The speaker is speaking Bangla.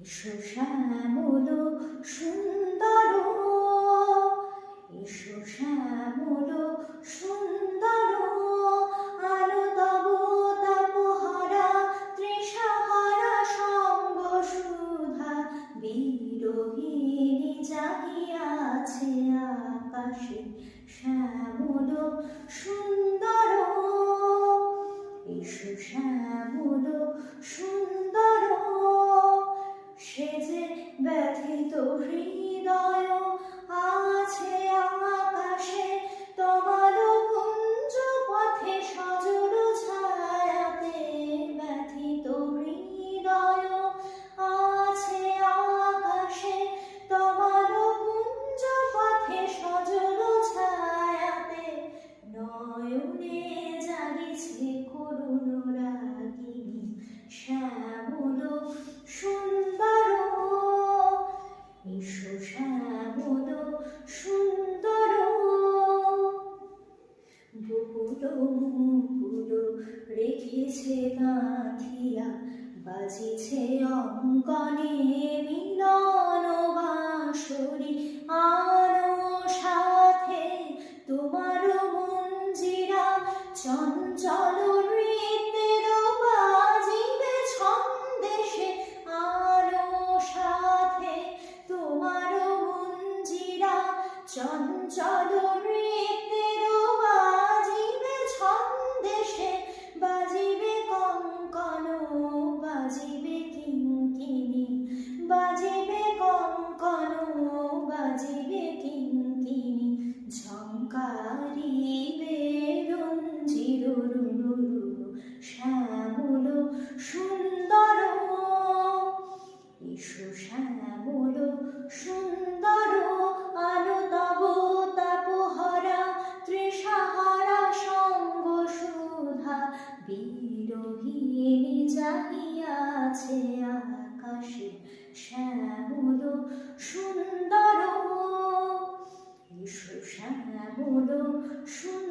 এসো শ্যামল সুন্দর, এসো শ্যামল সুন্দর, আলো তব তাপহারা তৃষাহারা সঙ্গ সুধা বিরোহিণী জাগিয়াছে আকাশে শ্যামল সুন্দর। এসো শ্যামল সুন্দর, সে যে ব্যথিত হৃদয় আছে আকাশে তোমার কুঞ্জ পথে সজল ছায়াতে। ব্যথিত হৃদয় আছে আকাশে তোমার কুঞ্জ পথে সজল ছায়াতে। নয়নে জাগিছে করুণ রাগিনী শ্যামল সুন্দর। এসো শ্যামল সুন্দর, বকুল মুকুল রেখেছে গাঁথিয়া বাজিছে অঙ্গনে মিলন বাঁশরি। আরো সাথে তোমার মঞ্জিরা চঞ্চল নৃত্যের বাজিবে ছন্দেশে। আরো সাথে তোমার মঞ্জিরা চঞ্চল নৃত্যের বাজিবে ছন্দেশে। বাজিবে কঙ্কণ বাজিবে কিঙ্কিণী, বাজিবে কঙ্কণ বাজিবে কিঙ্কিণী। ঝঙ্কারিবে রঞ্জির রুনু রুনু শ্যামল সুন্দর। এসো শ্যামল সুন্দর, আলো তব তাপহারা তৃষাহারা সঙ্গ সুধা বিরোহিণী জাগিয়াছে আকাশে শ্যামল সুন্দর। এসো শ্যামল সুন্দর।